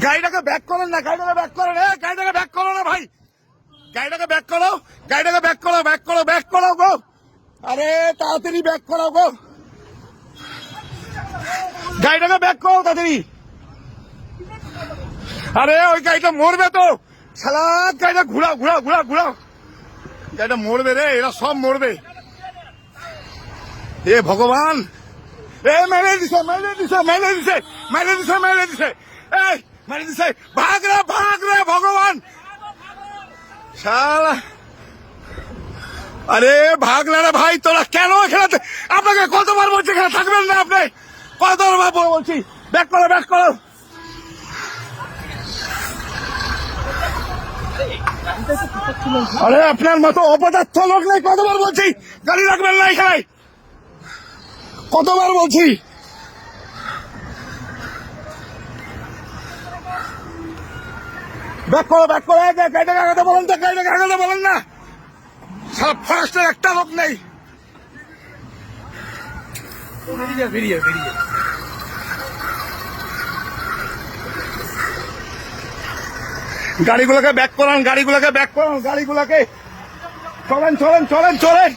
গাড়িটাকে ব্যাক করেন না, গাড়িটাকে ব্যাক করেন, গাড়িটাকে ব্যাক করো না ভাই, গাড়িটাকে ব্যাক করো, গাড়িটাকে ব্যাক করো, ব্যাক করো, ব্যাক করো গো, আরে তাড়াতাড়ি ব্যাক করো গো, গাড়িটাকে ব্যাক করো তাড়াতাড়ি। আরে ওই গাড়িটা মরবে তো, শালা গাড়িটা ঘুরাও ঘুরাও ঘুরাও ঘুরাও, গাড়িটা মরবে রে, এরা সব মরবে। এ ভগবান, এ মেরে দিছে মেরে দিছে মেরে দিছে মেরে দিছে মেরে দিছে, এই মেরে দিছে, ভাগ রে ভগবান, শালা আরে ভাগ না রে ভাই, তোরা কেন এখানে, আপনাকে কতবার বলছি এখানে থাকবেন না, আপনি কতবার বলছি ব্যাক করো ব্যাক করো। আরে আপনার মতো অপদার্থ লোক নেই, কতবার বলছি গাড়ি রাখবেন না এখানে, কতবার বলছি। ব্যাক করো ব্যাক করো, গাড়িটাকে আগাতে বলেন তো, গাড়িটাকে আগাতে বলেন না, সব ফার্স্টের একটা লোক নেই। গাড়িগুলোকে ব্যাক করান, গাড়িগুলোকে ব্যাক করান, গাড়িগুলোকে, চলেন চলেন চলেন চলেন,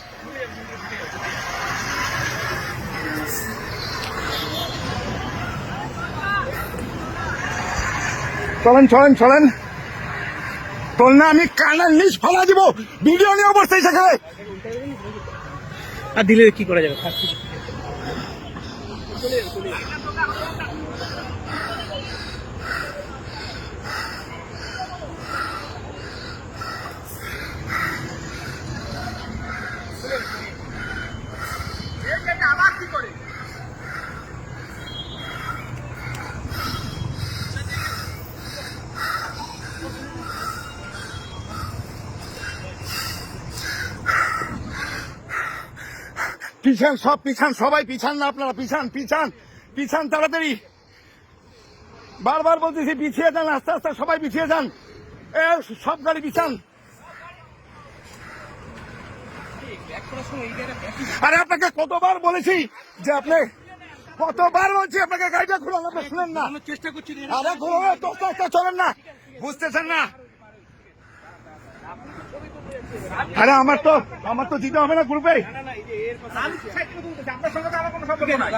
চলেন চলেন চলেন, তোর না আমি কানের নিচ ফালা দিব, ভিডিও নিয়ে অবস্থায় সেখানে। আর দিলে কি করা যাবে? পিছান, সব পিছান, সবাই পিছান না আপনারা, পিছান পিছান পিছান তাড়াতাড়ি, বারবার বলতেছি পিছিয়ে যান, আস্তে আস্তে সবাই পিছিয়ে যান, সব গাড়ি পিছান। আরে আপনাকে কতবার বলেছি যে আপনি, কতবার বলছি আপনাকে গাড়িটা খুলুন, আপনি শুনেন না, চেষ্টা করছি। আরে খুলুন, চলেন না, বুঝতেছেন না। আরে আমার তো দিতে হবে না গ্রুপে, আপনার সঙ্গে তো আমার কোনো সম্পর্ক নাই।